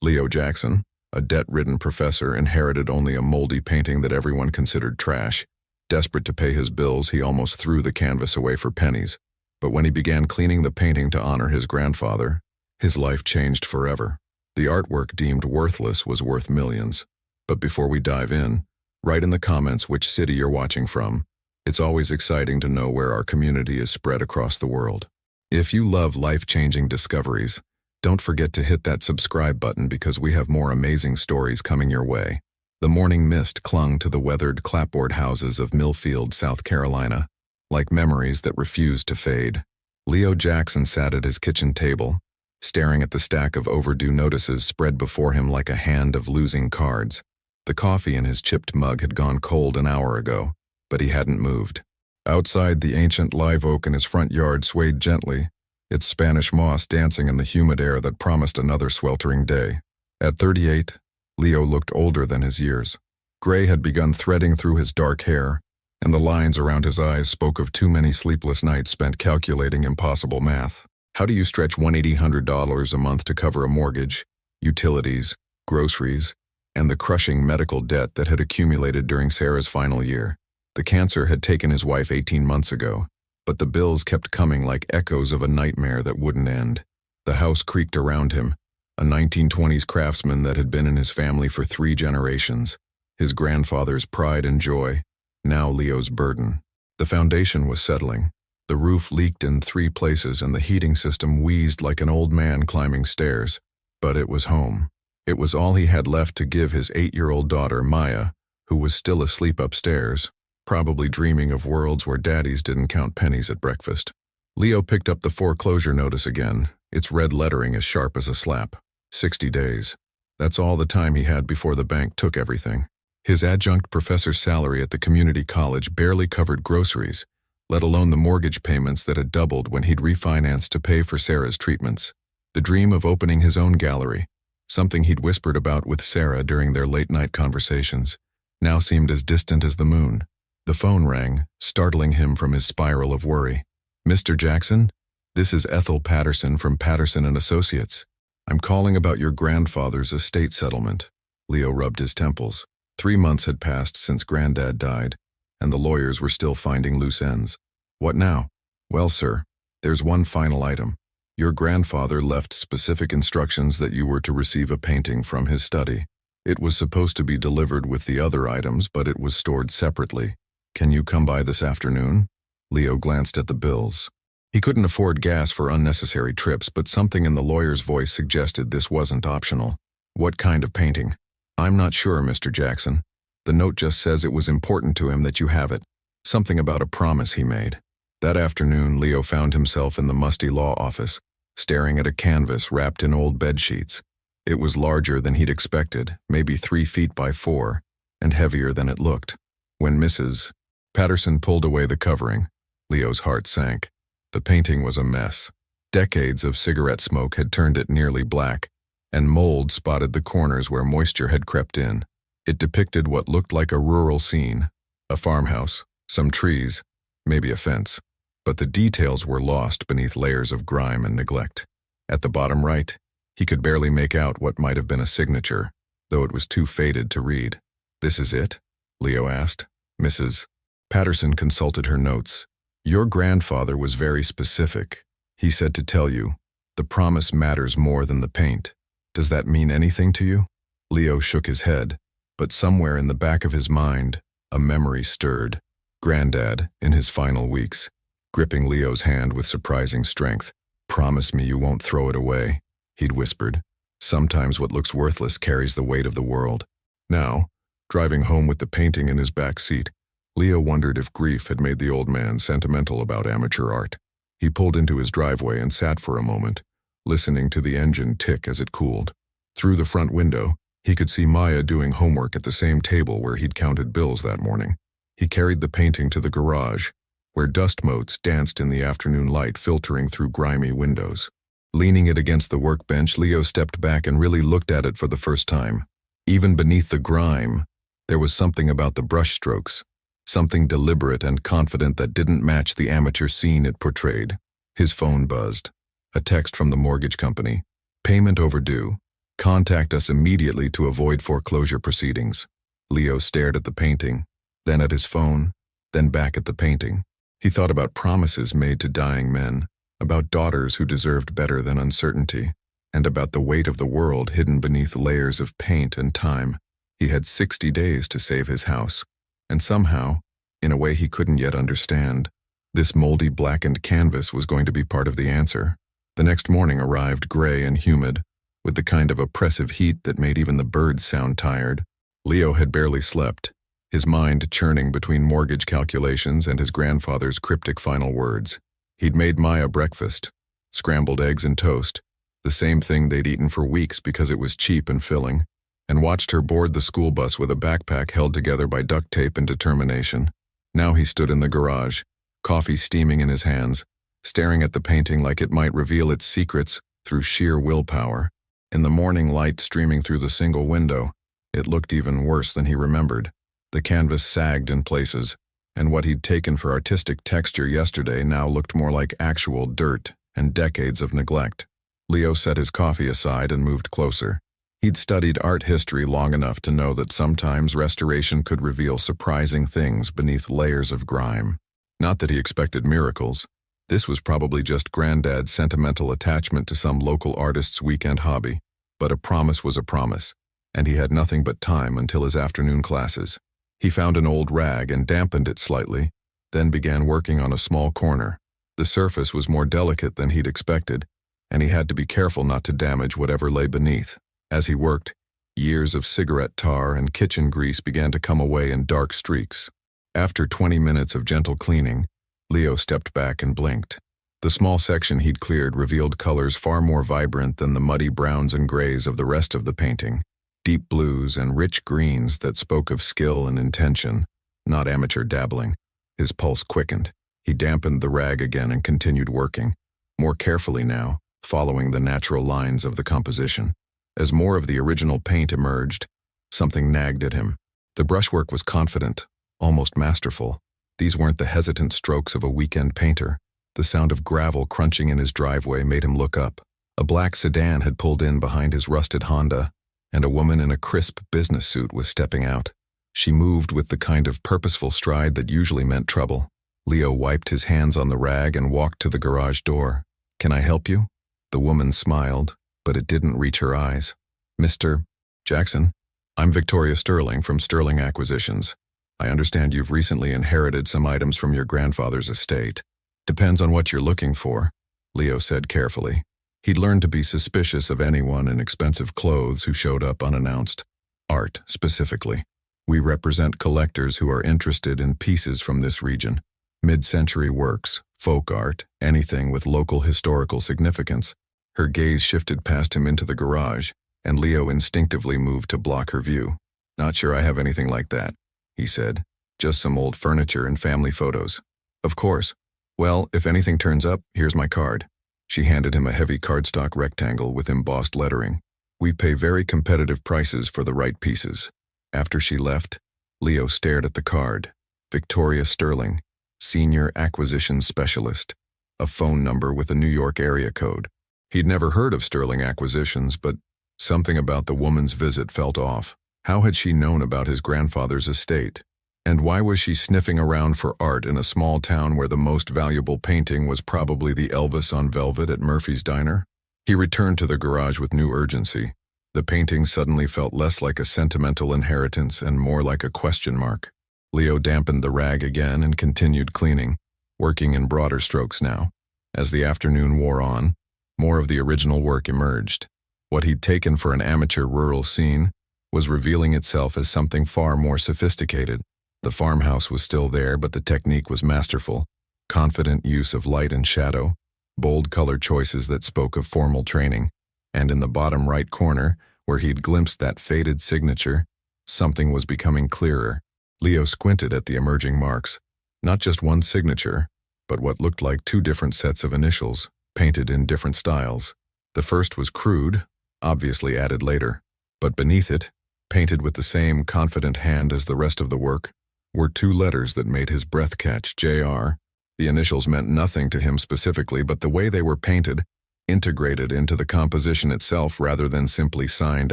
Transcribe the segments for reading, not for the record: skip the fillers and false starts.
Leo Jackson, a debt-ridden professor, inherited only a moldy painting that everyone considered trash. Desperate to pay his bills, he almost threw the canvas away for pennies. But when he began cleaning the painting to honor his grandfather, his life changed forever. The artwork deemed worthless was worth millions. But before we dive in, write in the comments which city you're watching from. It's always exciting to know where our community is spread across the world. If you love life-changing discoveries, don't forget to hit that subscribe button because we have more amazing stories coming your way. The morning mist clung to the weathered clapboard houses of Millfield, South Carolina, like memories that refused to fade. Leo Jackson sat at his kitchen table, staring at the stack of overdue notices spread before him like a hand of losing cards. The coffee in his chipped mug had gone cold an hour ago, but he hadn't moved. Outside, the ancient live oak in his front yard swayed gently, its Spanish moss dancing in the humid air that promised another sweltering day. At 38, Leo looked older than his years. Gray had begun threading through his dark hair, and the lines around his eyes spoke of too many sleepless nights spent calculating impossible math. How do you stretch $1,800 a month to cover a mortgage, utilities, groceries, and the crushing medical debt that had accumulated during Sarah's final year? The cancer had taken his wife 18 months ago, but the bills kept coming like echoes of a nightmare that wouldn't end. The house creaked around him, a 1920s craftsman that had been in his family for 3 generations, his grandfather's pride and joy, now Leo's burden. The foundation was settling. The roof leaked in 3 places and the heating system wheezed like an old man climbing stairs. But it was home. It was all he had left to give his 8-year-old daughter, Maya, who was still asleep upstairs, probably dreaming of worlds where daddies didn't count pennies at breakfast. Leo picked up the foreclosure notice again, its red lettering as sharp as a slap. 60 days. That's all the time he had before the bank took everything. His adjunct professor's salary at the community college barely covered groceries, let alone the mortgage payments that had doubled when he'd refinanced to pay for Sarah's treatments. The dream of opening his own gallery, something he'd whispered about with Sarah during their late-night conversations, now seemed as distant as the moon. The phone rang, startling him from his spiral of worry. "Mr. Jackson, this is Ethel Patterson from Patterson & Associates. I'm calling about your grandfather's estate settlement." Leo rubbed his temples. 3 months had passed since Granddad died, and the lawyers were still finding loose ends. "What now?" "Well, sir, there's one final item. Your grandfather left specific instructions that you were to receive a painting from his study. It was supposed to be delivered with the other items, but it was stored separately. Can you come by this afternoon?" Leo glanced at the bills. He couldn't afford gas for unnecessary trips, but something in the lawyer's voice suggested this wasn't optional. "What kind of painting?" "I'm not sure, Mr. Jackson. The note just says it was important to him that you have it. Something about a promise he made." That afternoon, Leo found himself in the musty law office, staring at a canvas wrapped in old bedsheets. It was larger than he'd expected, maybe 3 feet by 4, and heavier than it looked. When Mrs. Patterson pulled away the covering, Leo's heart sank. The painting was a mess. Decades of cigarette smoke had turned it nearly black, and mold spotted the corners where moisture had crept in. It depicted what looked like a rural scene, a farmhouse, some trees, maybe a fence, but the details were lost beneath layers of grime and neglect. At the bottom right, he could barely make out what might have been a signature, though it was too faded to read. "This is it?" Leo asked. Mrs. Patterson consulted her notes. "Your grandfather was very specific. He said to tell you, the promise matters more than the paint. Does that mean anything to you?" Leo shook his head, but somewhere in the back of his mind, a memory stirred. Granddad, in his final weeks, gripping Leo's hand with surprising strength. "Promise me you won't throw it away," he'd whispered. "Sometimes what looks worthless carries the weight of the world." Now, driving home with the painting in his back seat, Leo wondered if grief had made the old man sentimental about amateur art. He pulled into his driveway and sat for a moment, listening to the engine tick as it cooled. Through the front window, he could see Maya doing homework at the same table where he'd counted bills that morning. He carried the painting to the garage, where dust motes danced in the afternoon light filtering through grimy windows. Leaning it against the workbench, Leo stepped back and really looked at it for the first time. Even beneath the grime, there was something about the brushstrokes, something deliberate and confident that didn't match the amateur scene it portrayed. His phone buzzed. A text from the mortgage company. "Payment overdue. Contact us immediately to avoid foreclosure proceedings. Leo stared at the painting, then at his phone, then back at the painting. He thought about promises made to dying men, about daughters who deserved better than uncertainty, and about the weight of the world hidden beneath layers of paint and time. He had 60 days to save his house, and somehow, in a way he couldn't yet understand, this moldy blackened canvas was going to be part of the answer. The next morning arrived gray and humid, with the kind of oppressive heat that made even the birds sound tired. Leo had barely slept, his mind churning between mortgage calculations and his grandfather's cryptic final words. He'd made Maya breakfast, scrambled eggs and toast, the same thing they'd eaten for weeks because it was cheap and filling, and watched her board the school bus with a backpack held together by duct tape and determination. Now he stood in the garage, coffee steaming in his hands, staring at the painting like it might reveal its secrets through sheer willpower. In the morning light streaming through the single window, it looked even worse than he remembered. The canvas sagged in places, and what he'd taken for artistic texture yesterday now looked more like actual dirt and decades of neglect. Leo set his coffee aside and moved closer. He'd studied art history long enough to know that sometimes restoration could reveal surprising things beneath layers of grime. Not that he expected miracles. This was probably just Granddad's sentimental attachment to some local artist's weekend hobby. But a promise was a promise, and he had nothing but time until his afternoon classes. He found an old rag and dampened it slightly, then began working on a small corner. The surface was more delicate than he'd expected, and he had to be careful not to damage whatever lay beneath. As he worked, years of cigarette tar and kitchen grease began to come away in dark streaks. After 20 minutes of gentle cleaning, Leo stepped back and blinked. The small section he'd cleared revealed colors far more vibrant than the muddy browns and grays of the rest of the painting. Deep blues and rich greens that spoke of skill and intention, not amateur dabbling. His pulse quickened. He dampened the rag again and continued working, more carefully now, following the natural lines of the composition. As more of the original paint emerged, something nagged at him. The brushwork was confident, almost masterful. These weren't the hesitant strokes of a weekend painter. The sound of gravel crunching in his driveway made him look up. A black sedan had pulled in behind his rusted Honda, and a woman in a crisp business suit was stepping out. She moved with the kind of purposeful stride that usually meant trouble. Leo wiped his hands on the rag and walked to the garage door. "Can I help you?" The woman smiled, but it didn't reach her eyes. "Mr. Jackson, I'm Victoria Sterling from Sterling Acquisitions. I understand you've recently inherited some items from your grandfather's estate. Depends on what you're looking for," Leo said carefully. He'd learned to be suspicious of anyone in expensive clothes who showed up unannounced. Art, specifically. We represent collectors who are interested in pieces from this region. Mid-century works, folk art, anything with local historical significance. Her gaze shifted past him into the garage, and Leo instinctively moved to block her view. "Not sure I have anything like that," he said. "Just some old furniture and family photos." "Of course. Well, if anything turns up, here's my card." She handed him a heavy cardstock rectangle with embossed lettering. "We pay very competitive prices for the right pieces." After she left, Leo stared at the card. Victoria Sterling, Senior Acquisition Specialist. A phone number with a New York area code. He'd never heard of Sterling Acquisitions, but something about the woman's visit felt off. How had she known about his grandfather's estate? And why was she sniffing around for art in a small town where the most valuable painting was probably the Elvis on velvet at Murphy's Diner? He returned to the garage with new urgency. The painting suddenly felt less like a sentimental inheritance and more like a question mark. Leo dampened the rag again and continued cleaning, working in broader strokes now. As the afternoon wore on, more of the original work emerged. What he'd taken for an amateur rural scene was revealing itself as something far more sophisticated. The farmhouse was still there, but the technique was masterful. Confident use of light and shadow, bold color choices that spoke of formal training. And in the bottom right corner, where he'd glimpsed that faded signature, something was becoming clearer. Leo squinted at the emerging marks. Not just one signature, but what looked like two different sets of initials, painted in different styles. The first was crude, obviously added later. But beneath it, painted with the same confident hand as the rest of the work, were two letters that made his breath catch. JR. The initials meant nothing to him specifically, but the way they were painted integrated into the composition itself rather than simply signed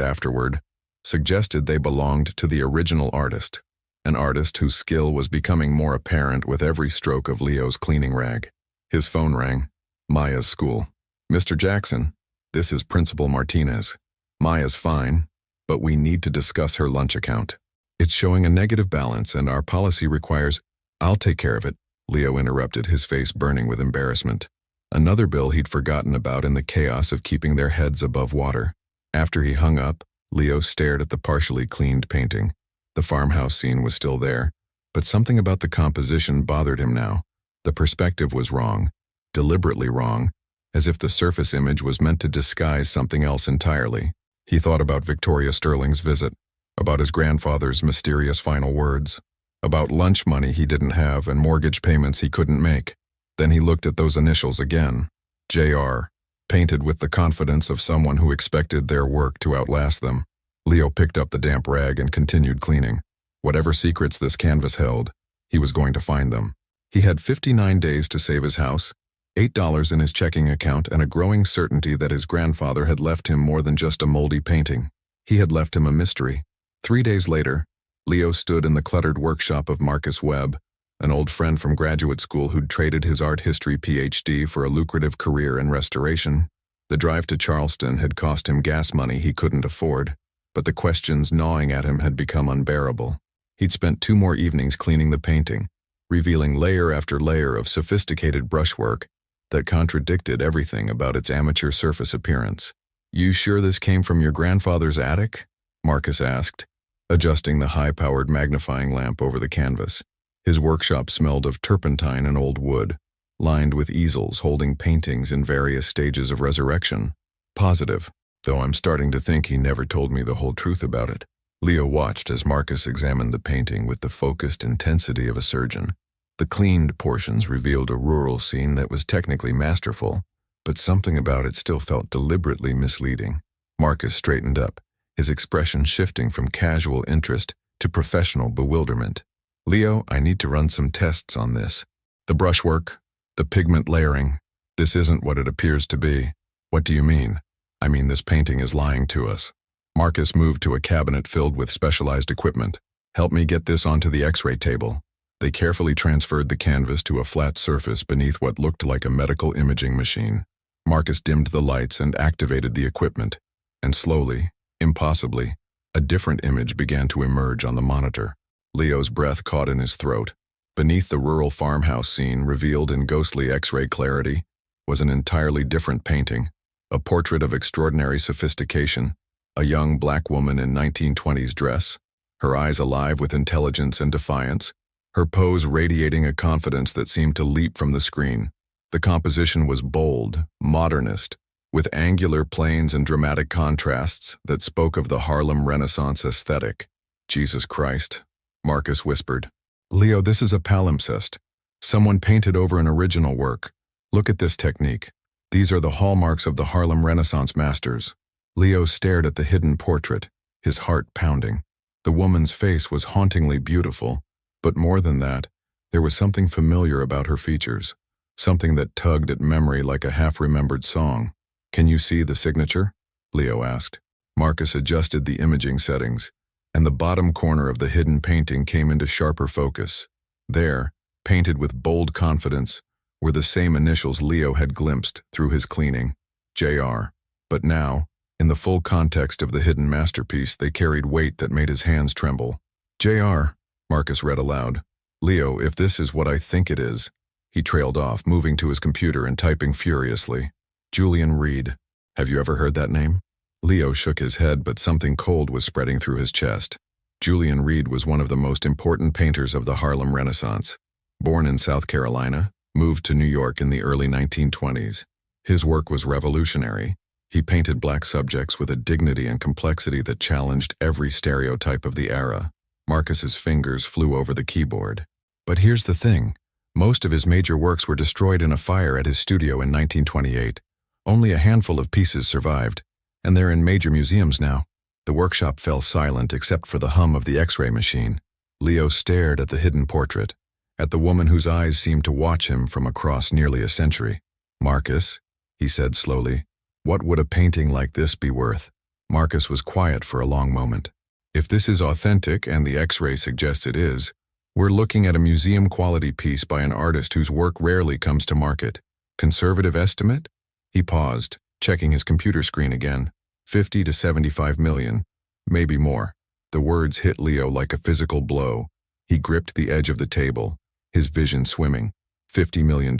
afterward, suggested they belonged to the original artist, an artist whose skill was becoming more apparent with every stroke of Leo's cleaning rag. His phone rang. Maya's school. "Mr. Jackson, this is Principal Martinez. Maya's fine, but we need to discuss her lunch account. It's showing a negative balance and our policy requires—" "I'll take care of it," Leo interrupted, his face burning with embarrassment. Another bill he'd forgotten about in the chaos of keeping their heads above water. After he hung up, Leo stared at the partially cleaned painting. The farmhouse scene was still there, but something about the composition bothered him now. The perspective was wrong, deliberately wrong, as if the surface image was meant to disguise something else entirely. He thought about Victoria Sterling's visit, about his grandfather's mysterious final words, about lunch money he didn't have and mortgage payments he couldn't make. Then he looked at those initials again, J.R., painted with the confidence of someone who expected their work to outlast them. Leo picked up the damp rag and continued cleaning. Whatever secrets this canvas held, he was going to find them. He had 59 days to save his house, $8 in his checking account, and a growing certainty that his grandfather had left him more than just a moldy painting. He had left him a mystery. 3 days later, Leo stood in the cluttered workshop of Marcus Webb, an old friend from graduate school who'd traded his art history PhD for a lucrative career in restoration. The drive to Charleston had cost him gas money he couldn't afford, but the questions gnawing at him had become unbearable. He'd spent 2 more evenings cleaning the painting, revealing layer after layer of sophisticated brushwork that contradicted everything about its amateur surface appearance. "You sure this came from your grandfather's attic?" Marcus asked, adjusting the high-powered magnifying lamp over the canvas. His workshop smelled of turpentine and old wood, lined with easels holding paintings in various stages of resurrection. "Positive, though I'm starting to think he never told me the whole truth about it." Leo watched as Marcus examined the painting with the focused intensity of a surgeon. The cleaned portions revealed a rural scene that was technically masterful, but something about it still felt deliberately misleading. Marcus straightened up, his expression shifting from casual interest to professional bewilderment. "Leo, I need to run some tests on this. The brushwork, the pigment layering, this isn't what it appears to be." "What do you mean?" "I mean this painting is lying to us." Marcus moved to a cabinet filled with specialized equipment. "Help me get this onto the X-ray table." They carefully transferred the canvas to a flat surface beneath what looked like a medical imaging machine. Marcus dimmed the lights and activated the equipment, and slowly, impossibly, a different image began to emerge on the monitor. Leo's breath caught in his throat. Beneath the rural farmhouse scene, revealed in ghostly X-ray clarity, was an entirely different painting, a portrait of extraordinary sophistication, a young black woman in 1920s dress, her eyes alive with intelligence and defiance, her pose radiating a confidence that seemed to leap from the screen. The composition was bold, modernist, with angular planes and dramatic contrasts that spoke of the Harlem Renaissance aesthetic. "Jesus Christ," Marcus whispered. "Leo, this is a palimpsest. Someone painted over an original work. Look at this technique. These are the hallmarks of the Harlem Renaissance masters." Leo stared at the hidden portrait, his heart pounding. The woman's face was hauntingly beautiful, but more than that, there was something familiar about her features, something that tugged at memory like a half-remembered song. "Can you see the signature?" Leo asked. Marcus adjusted the imaging settings, and the bottom corner of the hidden painting came into sharper focus. There, painted with bold confidence, were the same initials Leo had glimpsed through his cleaning, J.R. But now, in the full context of the hidden masterpiece, they carried weight that made his hands tremble. "J.R., Marcus read aloud. "Leo, if this is what I think it is." He trailed off, moving to his computer and typing furiously. "Julian Reed. Have you ever heard that name?" Leo shook his head, but something cold was spreading through his chest. Julian Reed was one of the most important painters of the Harlem Renaissance. Born in South Carolina, moved to New York in the early 1920s. His work was revolutionary. He painted black subjects with a dignity and complexity that challenged every stereotype of the era. Marcus's fingers flew over the keyboard. "But here's the thing. Most of his major works were destroyed in a fire at his studio in 1928. Only a handful of pieces survived, and they're in major museums now." The workshop fell silent except for the hum of the X-ray machine. Leo stared at the hidden portrait, at the woman whose eyes seemed to watch him from across nearly a century. "Marcus," he said slowly, What would a painting like this be worth? Marcus was quiet for a long moment. If this is authentic, and the X-ray suggests it is, we're looking at a museum-quality piece by an artist whose work rarely comes to market. Conservative estimate? He paused, checking his computer screen again. 50 to 75 million. Maybe more. The words hit Leo like a physical blow. He gripped the edge of the table, his vision swimming. $50 million.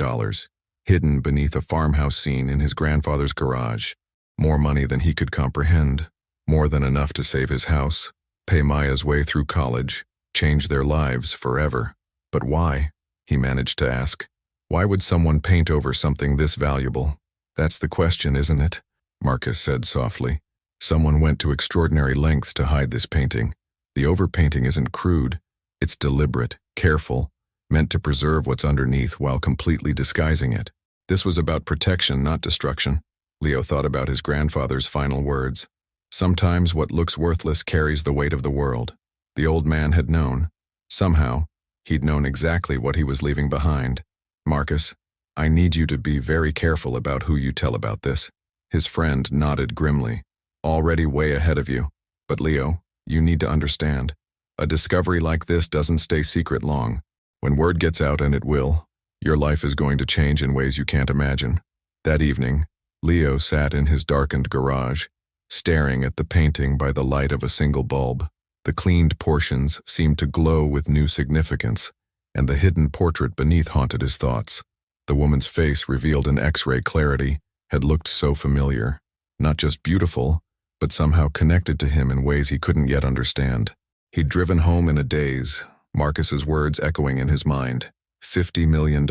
Hidden beneath a farmhouse scene in his grandfather's garage. More money than he could comprehend. More than enough to save his house, pay Maya's way through college, change their lives forever. But why? He managed to ask. Why would someone paint over something this valuable? That's the question, isn't it? Marcus said softly. Someone went to extraordinary lengths to hide this painting. The overpainting isn't crude. It's deliberate, careful, meant to preserve what's underneath while completely disguising it. This was about protection, not destruction. Leo thought about his grandfather's final words. Sometimes what looks worthless carries the weight of the world. The old man had known. Somehow, he'd known exactly what he was leaving behind. Marcus, I need you to be very careful about who you tell about this. His friend nodded grimly. Already way ahead of you. But Leo, you need to understand. A discovery like this doesn't stay secret long. When word gets out, and it will, your life is going to change in ways you can't imagine. That evening, Leo sat in his darkened garage, staring at the painting by the light of a single bulb. The cleaned portions seemed to glow with new significance, and the hidden portrait beneath haunted his thoughts. The woman's face, revealed in X-ray clarity, had looked so familiar. Not just beautiful, but somehow connected to him in ways he couldn't yet understand. He'd driven home in a daze, Marcus's words echoing in his mind. $50 million.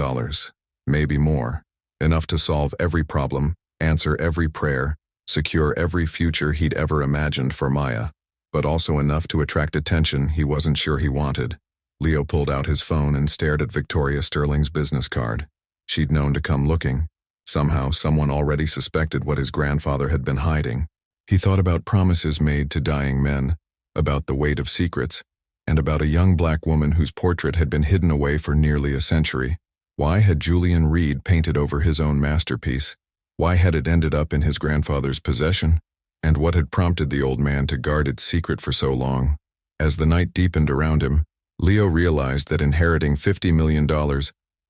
Maybe more. Enough to solve every problem, answer every prayer, secure every future he'd ever imagined for Maya. But also enough to attract attention he wasn't sure he wanted. Leo pulled out his phone and stared at Victoria Sterling's business card. She'd known to come looking. Somehow, someone already suspected what his grandfather had been hiding. He thought about promises made to dying men, about the weight of secrets, and about a young black woman whose portrait had been hidden away for nearly a century. Why had Julian Reed painted over his own masterpiece? Why had it ended up in his grandfather's possession? And what had prompted the old man to guard its secret for so long? As the night deepened around him, Leo realized that inheriting $50 million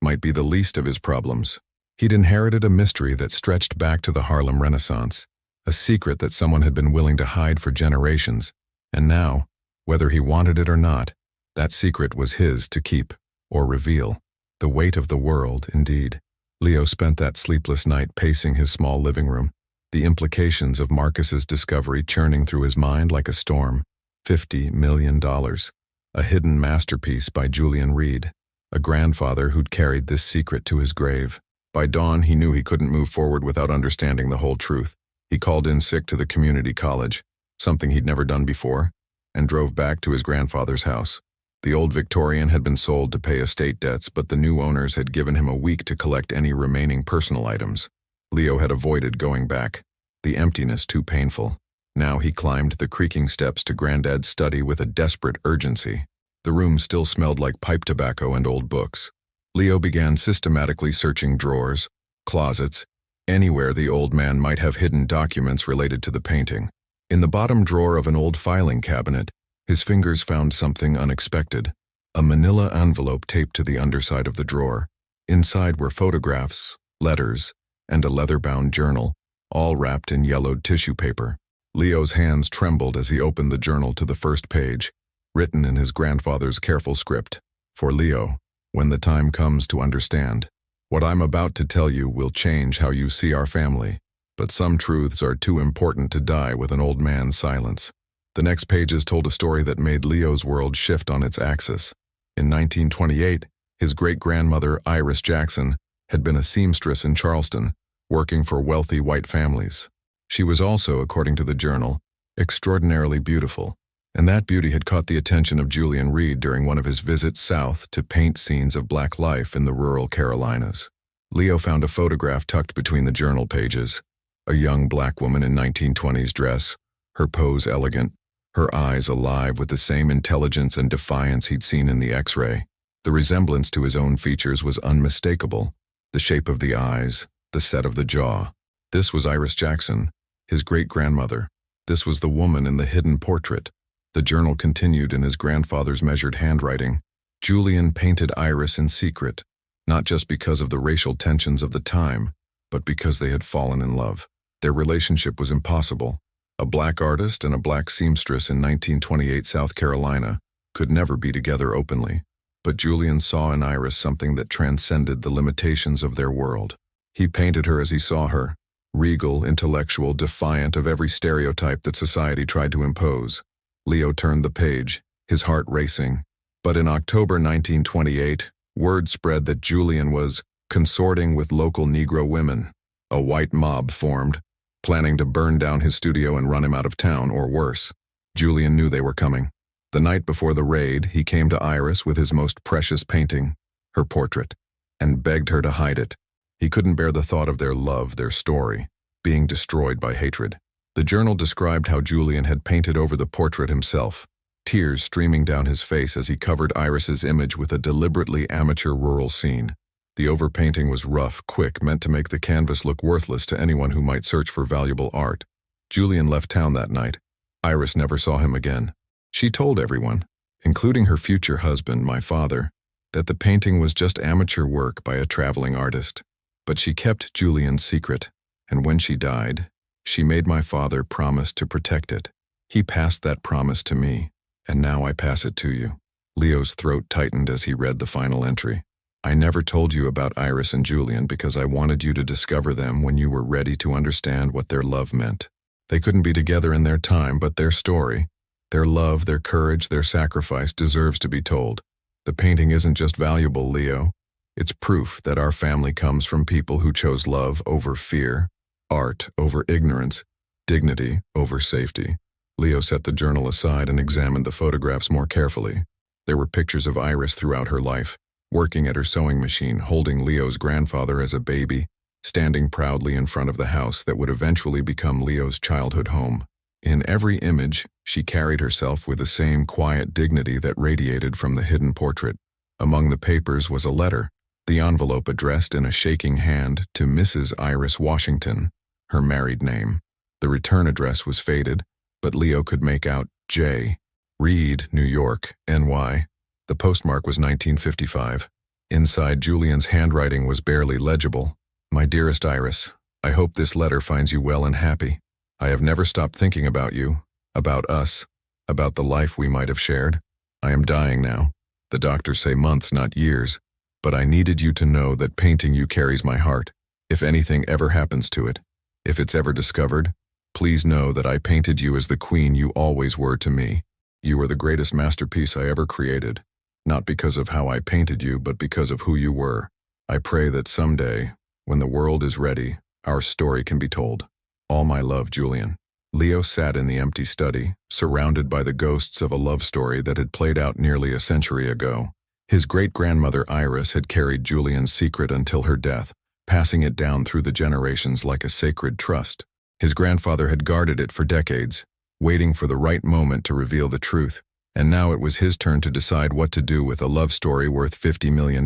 might be the least of his problems. He'd inherited a mystery that stretched back to the Harlem Renaissance, a secret that someone had been willing to hide for generations. And now, whether he wanted it or not, that secret was his to keep or reveal. The weight of the world, indeed. Leo spent that sleepless night pacing his small living room, the implications of Marcus's discovery churning through his mind like a storm. $50 million. A hidden masterpiece by Julian Reed, a grandfather who'd carried this secret to his grave. By dawn, he knew he couldn't move forward without understanding the whole truth. He called in sick to the community college, something he'd never done before, and drove back to his grandfather's house. The old Victorian had been sold to pay estate debts, but the new owners had given him a week to collect any remaining personal items. Leo had avoided going back, the emptiness too painful. Now he climbed the creaking steps to Granddad's study with a desperate urgency. The room still smelled like pipe tobacco and old books. Leo began systematically searching drawers, closets, anywhere the old man might have hidden documents related to the painting. In the bottom drawer of an old filing cabinet, his fingers found something unexpected. A manila envelope taped to the underside of the drawer. Inside were photographs, letters, and a leather-bound journal, all wrapped in yellowed tissue paper. Leo's hands trembled as he opened the journal to the first page, written in his grandfather's careful script. For Leo, when the time comes to understand, what I'm about to tell you will change how you see our family, but some truths are too important to die with an old man's silence. The next pages told a story that made Leo's world shift on its axis. In 1928, his great-grandmother, Iris Jackson, had been a seamstress in Charleston, working for wealthy white families. She was also, according to the journal, extraordinarily beautiful, and that beauty had caught the attention of Julian Reed during one of his visits south to paint scenes of black life in the rural Carolinas. Leo found a photograph tucked between the journal pages. A young black woman in 1920s dress, her pose elegant, her eyes alive with the same intelligence and defiance he'd seen in the X-ray. The resemblance to his own features was unmistakable. The shape of the eyes, the set of the jaw. This was Iris Jackson, his great-grandmother. This was the woman in the hidden portrait. The journal continued in his grandfather's measured handwriting. Julian painted Iris in secret, not just because of the racial tensions of the time, but because they had fallen in love. Their relationship was impossible. A black artist and a black seamstress in 1928 South Carolina could never be together openly. But Julian saw in Iris something that transcended the limitations of their world. He painted her as he saw her, regal, intellectual, defiant of every stereotype that society tried to impose. Leo turned the page, his heart racing. But in October 1928, word spread that Julian was consorting with local Negro women. A white mob formed, planning to burn down his studio and run him out of town, or worse. Julian knew they were coming. The night before the raid, he came to Iris with his most precious painting, her portrait, and begged her to hide it. He couldn't bear the thought of their love, their story, being destroyed by hatred. The journal described how Julian had painted over the portrait himself, tears streaming down his face as he covered Iris's image with a deliberately amateur rural scene. The overpainting was rough, quick, meant to make the canvas look worthless to anyone who might search for valuable art. Julian left town that night. Iris never saw him again. She told everyone, including her future husband, my father, that the painting was just amateur work by a traveling artist. But she kept Julian's secret, and when she died, she made my father promise to protect it. He passed that promise to me, and now I pass it to you. Leo's throat tightened as he read the final entry. I never told you about Iris and Julian because I wanted you to discover them when you were ready to understand what their love meant. They couldn't be together in their time, but their story, their love, their courage, their sacrifice deserves to be told. The painting isn't just valuable, Leo. It's proof that our family comes from people who chose love over fear, art over ignorance, dignity over safety. Leo set the journal aside and examined the photographs more carefully. There were pictures of Iris throughout her life, working at her sewing machine, holding Leo's grandfather as a baby, standing proudly in front of the house that would eventually become Leo's childhood home. In every image, she carried herself with the same quiet dignity that radiated from the hidden portrait. Among the papers was a letter, the envelope addressed in a shaking hand to Mrs. Iris Washington, her married name. The return address was faded, but Leo could make out J. Reed, New York, NY. The postmark was 1955. Inside, Julian's handwriting was barely legible. My dearest Iris, I hope this letter finds you well and happy. I have never stopped thinking about you, about us, about the life we might have shared. I am dying now. The doctors say months, not years. But I needed you to know that painting you carries my heart. If anything ever happens to it, if it's ever discovered, please know that I painted you as the queen you always were to me. You are the greatest masterpiece I ever created. Not because of how I painted you, but because of who you were. I pray that someday, when the world is ready, our story can be told. All my love, Julian. Leo sat in the empty study, surrounded by the ghosts of a love story that had played out nearly a century ago. His great-grandmother Iris had carried Julian's secret until her death, passing it down through the generations like a sacred trust. His grandfather had guarded it for decades, waiting for the right moment to reveal the truth. And now it was his turn to decide what to do with a love story worth $50 million.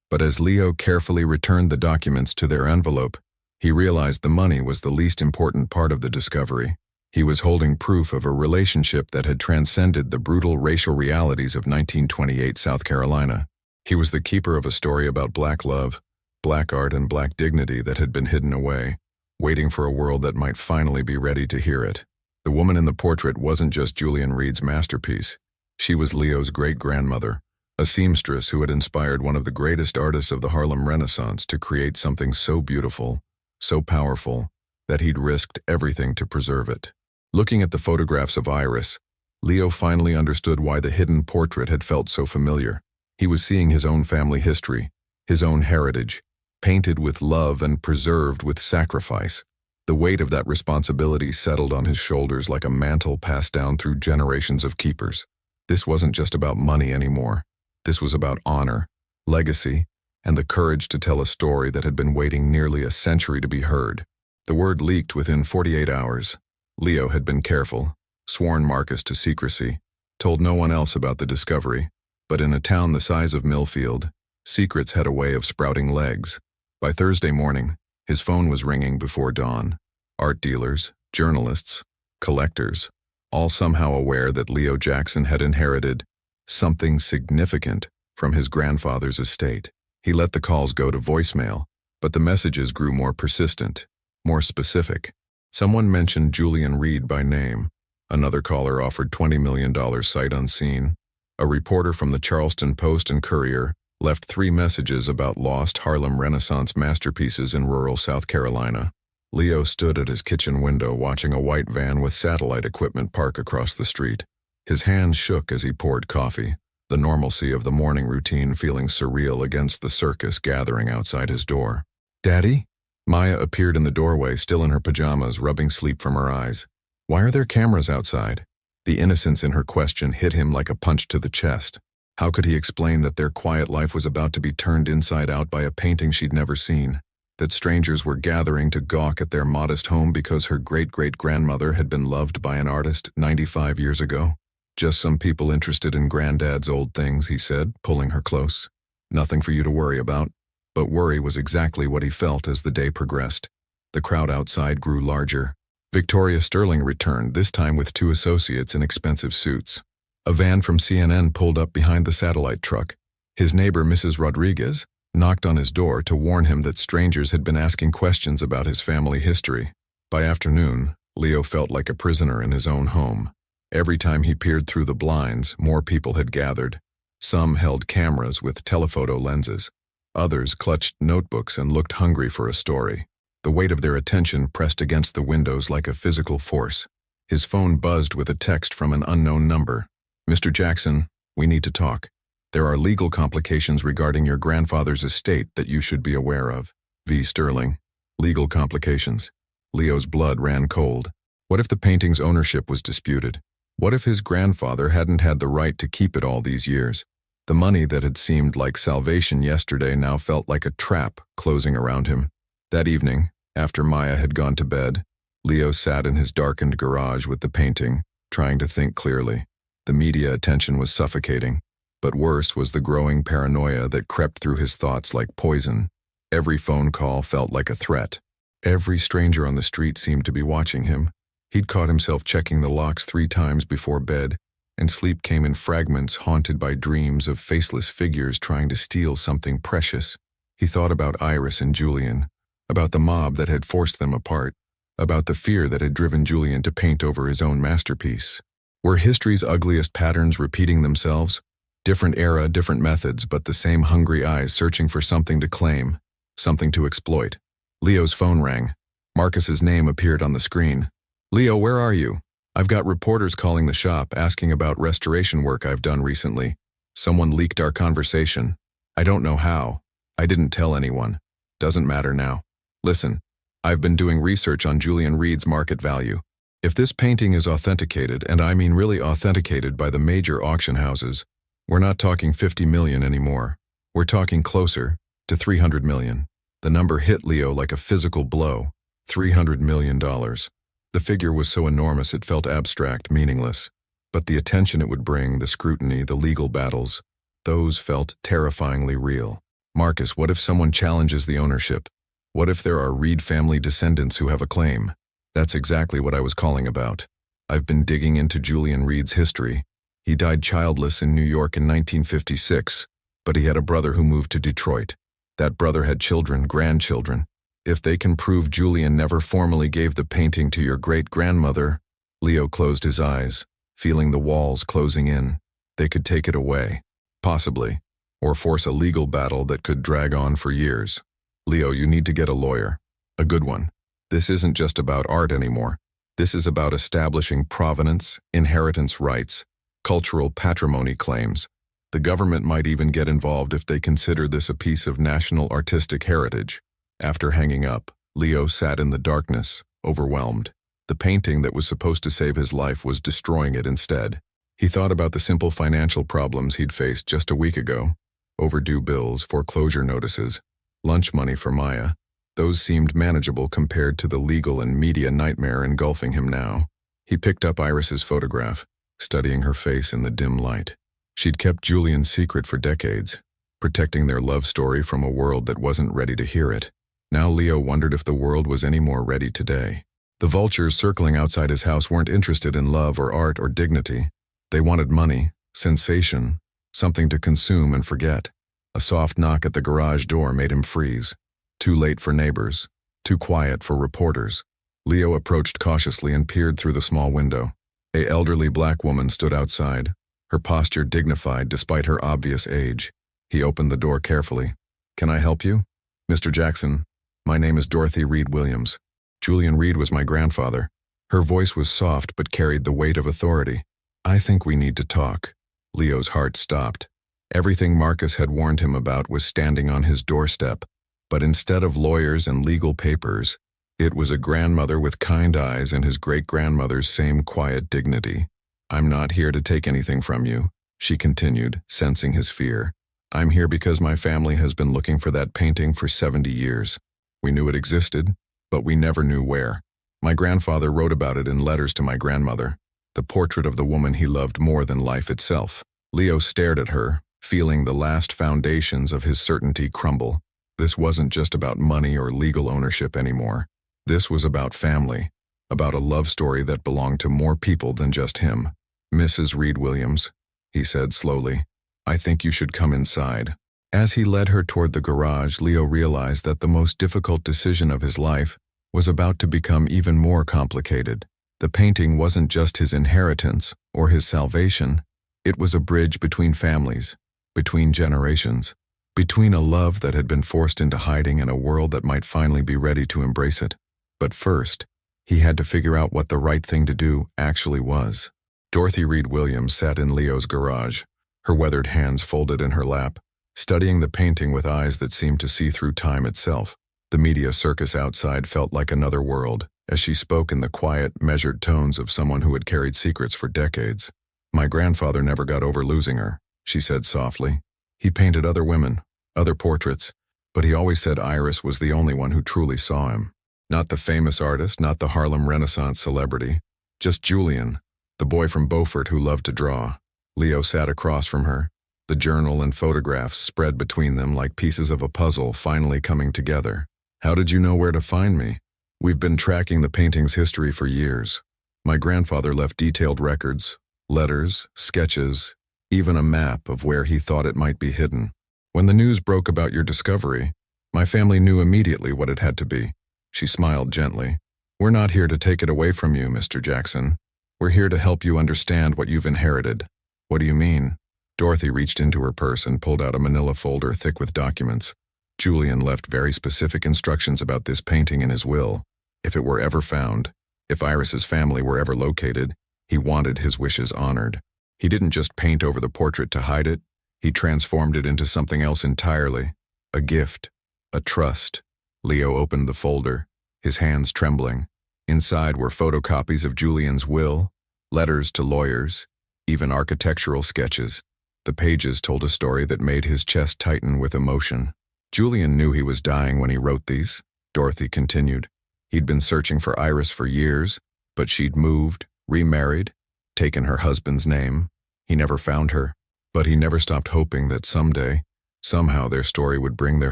But as Leo carefully returned the documents to their envelope, he realized the money was the least important part of the discovery. He was holding proof of a relationship that had transcended the brutal racial realities of 1928 South Carolina. He was the keeper of a story about black love, black art, and black dignity that had been hidden away, waiting for a world that might finally be ready to hear it. The woman in the portrait wasn't just Julian Reed's masterpiece. She was Leo's great-grandmother, a seamstress who had inspired one of the greatest artists of the Harlem Renaissance to create something so beautiful, so powerful, that he'd risked everything to preserve it. Looking at the photographs of Iris, Leo finally understood why the hidden portrait had felt so familiar. He was seeing his own family history, his own heritage, painted with love and preserved with sacrifice. The weight of that responsibility settled on his shoulders like a mantle passed down through generations of keepers. This wasn't just about money anymore. This was about honor, legacy, and the courage to tell a story that had been waiting nearly a century to be heard. The word leaked within 48 hours. Leo had been careful, sworn Marcus to secrecy, told no one else about the discovery. But in a town the size of Millfield, secrets had a way of sprouting legs. By Thursday morning, His phone was ringing before dawn. Art dealers, journalists, collectors, all somehow aware that Leo Jackson had inherited something significant from his grandfather's estate. He let the calls go to voicemail, but the messages grew more persistent, more specific. Someone mentioned Julian Reed by name. Another caller offered $20 million sight unseen. A reporter from the Charleston Post and Courier left 3 messages about lost Harlem Renaissance masterpieces in rural South Carolina. Leo stood at his kitchen window watching a white van with satellite equipment park across the street. His hands shook as he poured coffee, the normalcy of the morning routine feeling surreal against the circus gathering outside his door. "Daddy?" Maya appeared in the doorway, still in her pajamas, rubbing sleep from her eyes. "Why are there cameras outside?" The innocence in her question hit him like a punch to the chest. How could he explain that their quiet life was about to be turned inside out by a painting she'd never seen? That strangers were gathering to gawk at their modest home because her great-great-grandmother had been loved by an artist 95 years ago? "Just some people interested in Granddad's old things," he said, pulling her close. "Nothing for you to worry about." But worry was exactly what he felt as the day progressed. The crowd outside grew larger. Victoria Sterling returned, this time with 2 associates in expensive suits. A van from CNN pulled up behind the satellite truck. His neighbor, Mrs. Rodriguez, knocked on his door to warn him that strangers had been asking questions about his family history. By afternoon, Leo felt like a prisoner in his own home. Every time he peered through the blinds, more people had gathered. Some held cameras with telephoto lenses. Others clutched notebooks and looked hungry for a story. The weight of their attention pressed against the windows like a physical force. His phone buzzed with a text from an unknown number. "Mr. Jackson, we need to talk. There are legal complications regarding your grandfather's estate that you should be aware of. V. Sterling." Legal complications. Leo's blood ran cold. What if the painting's ownership was disputed? What if his grandfather hadn't had the right to keep it all these years? The money that had seemed like salvation yesterday now felt like a trap closing around him. That evening, after Maya had gone to bed, Leo sat in his darkened garage with the painting, trying to think clearly. The media attention was suffocating, but worse was the growing paranoia that crept through his thoughts like poison. Every phone call felt like a threat. Every stranger on the street seemed to be watching him. He'd caught himself checking the locks 3 times before bed, and sleep came in fragments, haunted by dreams of faceless figures trying to steal something precious. He thought about Iris and Julian, about the mob that had forced them apart, about the fear that had driven Julian to paint over his own masterpiece. Were history's ugliest patterns repeating themselves? Different era, different methods, but the same hungry eyes searching for something to claim, something to exploit. Leo's phone rang. Marcus's name appeared on the screen. "Leo, where are you? I've got reporters calling the shop asking about restoration work I've done recently. Someone leaked our conversation. I don't know how. I didn't tell anyone. Doesn't matter now. Listen, I've been doing research on Julian Reed's market value. If this painting is authenticated, and I mean really authenticated by the major auction houses, we're not talking 50 million anymore. We're talking closer to 300 million. The number hit Leo like a physical blow. $300 million. The figure was so enormous it felt abstract, meaningless. But the attention it would bring, the scrutiny, the legal battles, those felt terrifyingly real. Marcus, what if someone challenges the ownership? What if there are Reed family descendants who have a claim? That's exactly what I was calling about. I've been digging into Julian Reed's history. He died childless in New York in 1956, but he had a brother who moved to Detroit. That brother had children, grandchildren. If they can prove Julian never formally gave the painting to your great-grandmother, Leo closed his eyes, feeling the walls closing in. They could take it away, possibly, or force a legal battle that could drag on for years. Leo, you need to get a lawyer. A good one. This isn't just about art anymore. This is about establishing provenance, inheritance rights, cultural patrimony claims. The government might even get involved if they consider this a piece of national artistic heritage. After hanging up, Leo sat in the darkness, overwhelmed. The painting that was supposed to save his life was destroying it instead. He thought about the simple financial problems he'd faced just a week ago. Overdue bills, foreclosure notices, lunch money for Maya. Those seemed manageable compared to the legal and media nightmare engulfing him now. He picked up Iris's photograph, studying her face in the dim light. She'd kept Julian's secret for decades, protecting their love story from a world that wasn't ready to hear it. Now Leo wondered if the world was any more ready today. The vultures circling outside his house weren't interested in love or art or dignity. They wanted money, sensation, something to consume and forget. A soft knock at the garage door made him freeze. Too late for neighbors. Too quiet for reporters. Leo approached cautiously and peered through the small window. An elderly black woman stood outside, her posture dignified despite her obvious age. He opened the door carefully. "Can I help you?" "Mr. Jackson, my name is Dorothy Reed Williams. Julian Reed was my grandfather." Her voice was soft but carried the weight of authority. "I think we need to talk." Leo's heart stopped. Everything Marcus had warned him about was standing on his doorstep, but instead of lawyers and legal papers, it was a grandmother with kind eyes and his great-grandmother's same quiet dignity. "I'm not here to take anything from you," she continued, sensing his fear. "I'm here because my family has been looking for that painting for 70 years. We knew it existed, but we never knew where. My grandfather wrote about it in letters to my grandmother, the portrait of the woman he loved more than life itself." Leo stared at her, feeling the last foundations of his certainty crumble. This wasn't just about money or legal ownership anymore. This was about family, about a love story that belonged to more people than just him. "Mrs. Reed Williams," he said slowly, "I think you should come inside." As he led her toward the garage, Leo realized that the most difficult decision of his life was about to become even more complicated. The painting wasn't just his inheritance or his salvation. It was a bridge between families, between generations, between a love that had been forced into hiding and a world that might finally be ready to embrace it. But first, he had to figure out what the right thing to do actually was. Dorothy Reed Williams sat in Leo's garage, her weathered hands folded in her lap, studying the painting with eyes that seemed to see through time itself. The media circus outside felt like another world, as she spoke in the quiet, measured tones of someone who had carried secrets for decades. "My grandfather never got over losing her," she said softly. "He painted other women, other portraits, but he always said Iris was the only one who truly saw him. Not the famous artist, not the Harlem Renaissance celebrity, just Julian, the boy from Beaufort who loved to draw." Leo sat across from her, the journal and photographs spread between them like pieces of a puzzle finally coming together. "How did you know where to find me?" "We've been tracking the painting's history for years. My grandfather left detailed records, letters, sketches, even a map of where he thought it might be hidden. When the news broke about your discovery, my family knew immediately what it had to be." She smiled gently. "We're not here to take it away from you, Mr. Jackson. We're here to help you understand what you've inherited." "What do you mean?" Dorothy reached into her purse and pulled out a manila folder thick with documents. "Julian left very specific instructions about this painting in his will. If it were ever found, if Iris's family were ever located, he wanted his wishes honored. He didn't just paint over the portrait to hide it, he transformed it into something else entirely. A gift, a trust." Leo opened the folder, his hands trembling. Inside were photocopies of Julian's will, letters to lawyers, even architectural sketches. The pages told a story that made his chest tighten with emotion. "Julian knew he was dying when he wrote these," Dorothy continued. "He'd been searching for Iris for years, but she'd moved, remarried, taken her husband's name. He never found her, but he never stopped hoping that someday, somehow their story would bring their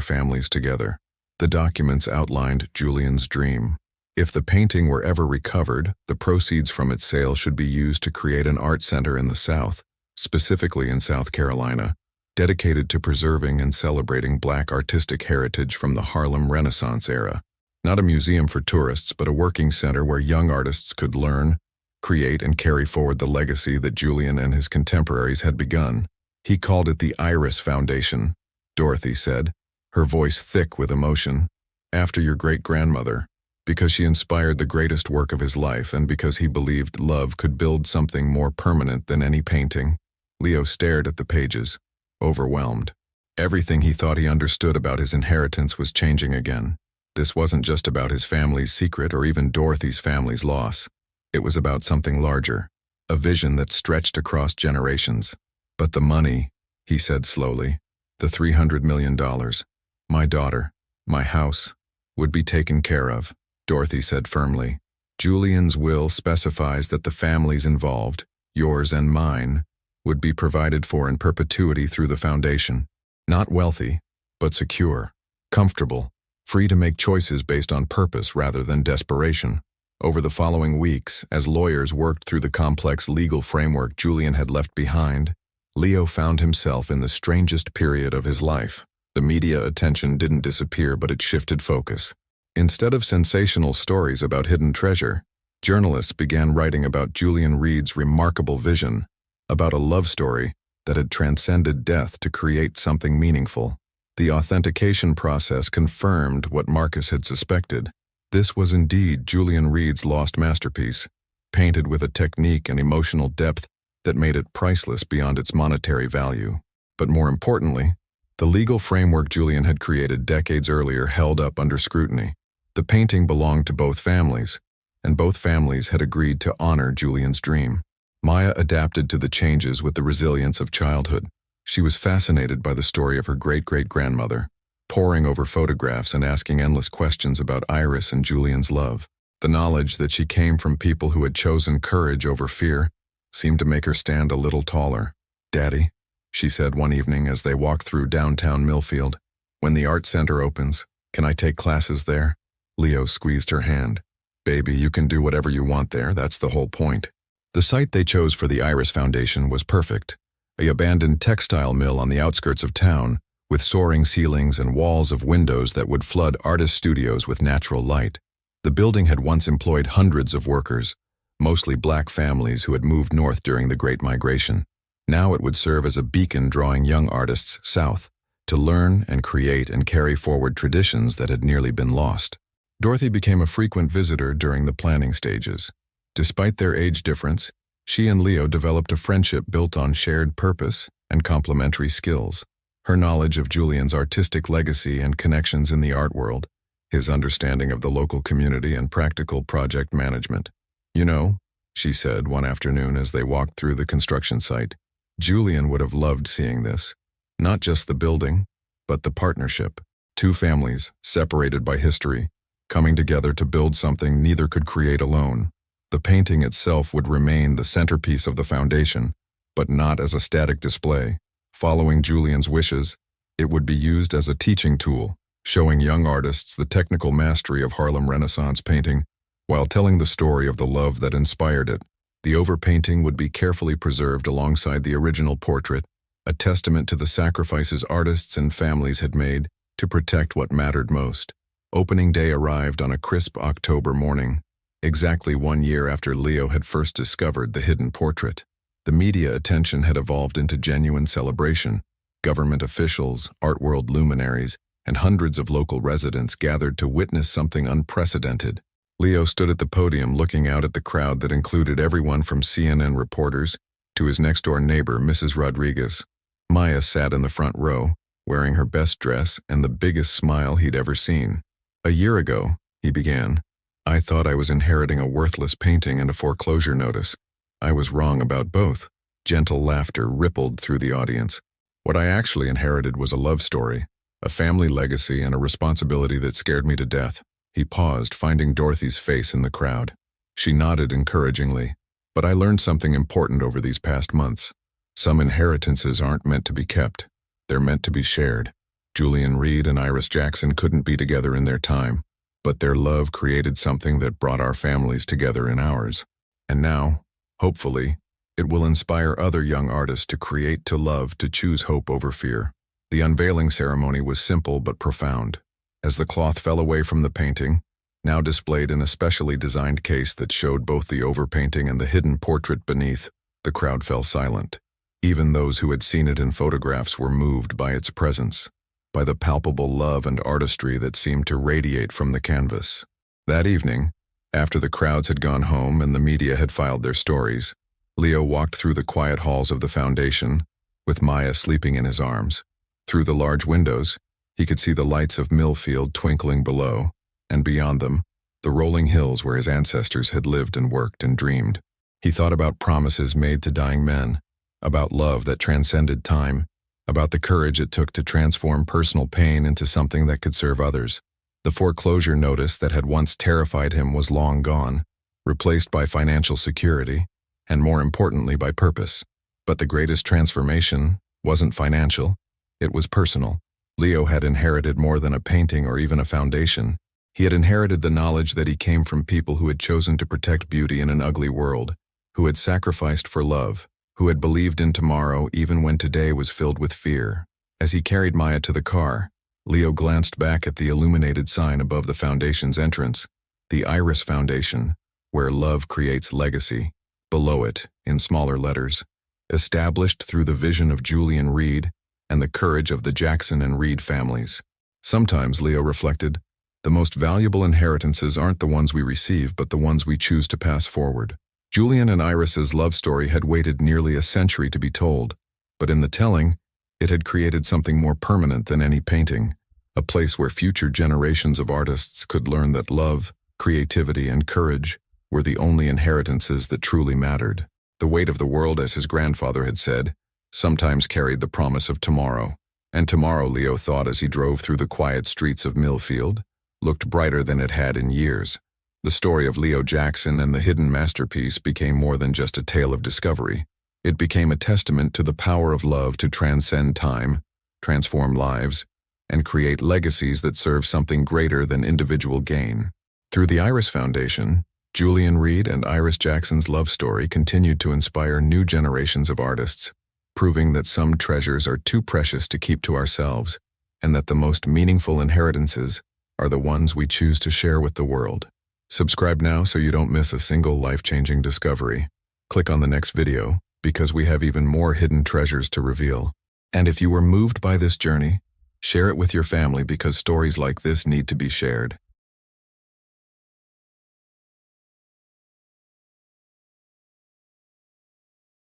families together." The documents outlined Julian's dream. If the painting were ever recovered, the proceeds from its sale should be used to create an art center in the South, specifically in South Carolina, dedicated to preserving and celebrating Black artistic heritage from the Harlem Renaissance era. Not a museum for tourists, but a working center where young artists could learn, create, and carry forward the legacy that Julian and his contemporaries had begun. "He called it the Iris Foundation," Dorothy said, her voice thick with emotion. "After your great-grandmother, because she inspired the greatest work of his life and because he believed love could build something more permanent than any painting." Leo stared at the pages, overwhelmed. Everything he thought he understood about his inheritance was changing again. This wasn't just about his family's secret or even Dorothy's family's loss. It was about something larger, a vision that stretched across generations. "But the money," he said slowly, "the $300 million, my daughter, my house, would be taken care of," Dorothy said firmly. "Julian's will specifies that the families involved, yours and mine, would be provided for in perpetuity through the foundation. Not wealthy, but secure, comfortable, free to make choices based on purpose rather than desperation. Over the following weeks, as lawyers worked through the complex legal framework Julian had left behind, Leo found himself in the strangest period of his life. The media attention didn't disappear, but it shifted focus. Instead of sensational stories about hidden treasure, journalists began writing about Julian Reed's remarkable vision, about a love story that had transcended death to create something meaningful. The authentication process confirmed what Marcus had suspected. This was indeed Julian Reed's lost masterpiece, painted with a technique and emotional depth that made it priceless beyond its monetary value. But more importantly, the legal framework Julian had created decades earlier held up under scrutiny. The painting belonged to both families, and both families had agreed to honor Julian's dream. Maya adapted to the changes with the resilience of childhood. She was fascinated by the story of her great-great-grandmother, poring over photographs and asking endless questions about Iris and Julian's love. The knowledge that she came from people who had chosen courage over fear seemed to make her stand a little taller. "Daddy," she said one evening as they walked through downtown Millfield, "when the art center opens, can I take classes there?" Leo squeezed her hand. "Baby, you can do whatever you want there, that's the whole point." The site they chose for the Iris Foundation was perfect, an abandoned textile mill on the outskirts of town, with soaring ceilings and walls of windows that would flood artist studios with natural light. The building had once employed hundreds of workers, mostly black families who had moved north during the Great Migration. Now it would serve as a beacon drawing young artists south, to learn and create and carry forward traditions that had nearly been lost. Dorothy became a frequent visitor during the planning stages. Despite their age difference, she and Leo developed a friendship built on shared purpose and complementary skills. Her knowledge of Julian's artistic legacy and connections in the art world, his understanding of the local community and practical project management. "You know," she said one afternoon as they walked through the construction site, "Julian would have loved seeing this. Not just the building, but the partnership. Two families, separated by history, coming together to build something neither could create alone." The painting itself would remain the centerpiece of the foundation, but not as a static display. Following Julian's wishes, it would be used as a teaching tool, showing young artists the technical mastery of Harlem Renaissance painting, while telling the story of the love that inspired it. The overpainting would be carefully preserved alongside the original portrait, a testament to the sacrifices artists and families had made to protect what mattered most. Opening day arrived on a crisp October morning, exactly 1 year after Leo had first discovered the hidden portrait. The media attention had evolved into genuine celebration. Government officials, art world luminaries, and hundreds of local residents gathered to witness something unprecedented. Leo stood at the podium looking out at the crowd that included everyone from CNN reporters to his next-door neighbor, Mrs. Rodriguez. Maya sat in the front row, wearing her best dress and the biggest smile he'd ever seen. "A year ago," he began, "I thought I was inheriting a worthless painting and a foreclosure notice. I was wrong about both." Gentle laughter rippled through the audience. "What I actually inherited was a love story, a family legacy, and a responsibility that scared me to death." He paused, finding Dorothy's face in the crowd. She nodded encouragingly. "But I learned something important over these past months. Some inheritances aren't meant to be kept. They're meant to be shared. Julian Reed and Iris Jackson couldn't be together in their time, but their love created something that brought our families together in ours. And now, hopefully, it will inspire other young artists to create, to love, to choose hope over fear." The unveiling ceremony was simple but profound. As the cloth fell away from the painting, now displayed in a specially designed case that showed both the overpainting and the hidden portrait beneath, the crowd fell silent. Even those who had seen it in photographs were moved by its presence, by the palpable love and artistry that seemed to radiate from the canvas. That evening, after the crowds had gone home and the media had filed their stories, Leo walked through the quiet halls of the foundation, with Maya sleeping in his arms. Through the large windows, he could see the lights of Millfield twinkling below, and beyond them, the rolling hills where his ancestors had lived and worked and dreamed. He thought about promises made to dying men, about love that transcended time, about the courage it took to transform personal pain into something that could serve others. The foreclosure notice that had once terrified him was long gone, replaced by financial security, and more importantly by purpose. But the greatest transformation wasn't financial, it was personal. Leo had inherited more than a painting or even a foundation. He had inherited the knowledge that he came from people who had chosen to protect beauty in an ugly world, who had sacrificed for love, who had believed in tomorrow even when today was filled with fear. As he carried Maya to the car, Leo glanced back at the illuminated sign above the foundation's entrance, the Iris Foundation, where love creates legacy. Below it, in smaller letters, established through the vision of Julian Reed and the courage of the Jackson and Reed families. Sometimes, Leo reflected, the most valuable inheritances aren't the ones we receive but the ones we choose to pass forward. Julian and Iris's love story had waited nearly a century to be told, but in the telling, it had created something more permanent than any painting, a place where future generations of artists could learn that love, creativity, and courage were the only inheritances that truly mattered. The weight of the world, as his grandfather had said, sometimes carried the promise of tomorrow. And tomorrow, Leo thought as he drove through the quiet streets of Millfield, looked brighter than it had in years. The story of Leo Jackson and the hidden masterpiece became more than just a tale of discovery. It became a testament to the power of love to transcend time, transform lives, and create legacies that serve something greater than individual gain. Through the Iris Foundation, Julian Reed and Iris Jackson's love story continued to inspire new generations of artists, proving that some treasures are too precious to keep to ourselves, and that the most meaningful inheritances are the ones we choose to share with the world. Subscribe now so you don't miss a single life-changing discovery. Click on the next video, because we have even more hidden treasures to reveal. And if you were moved by this journey, share it with your family because stories like this need to be shared.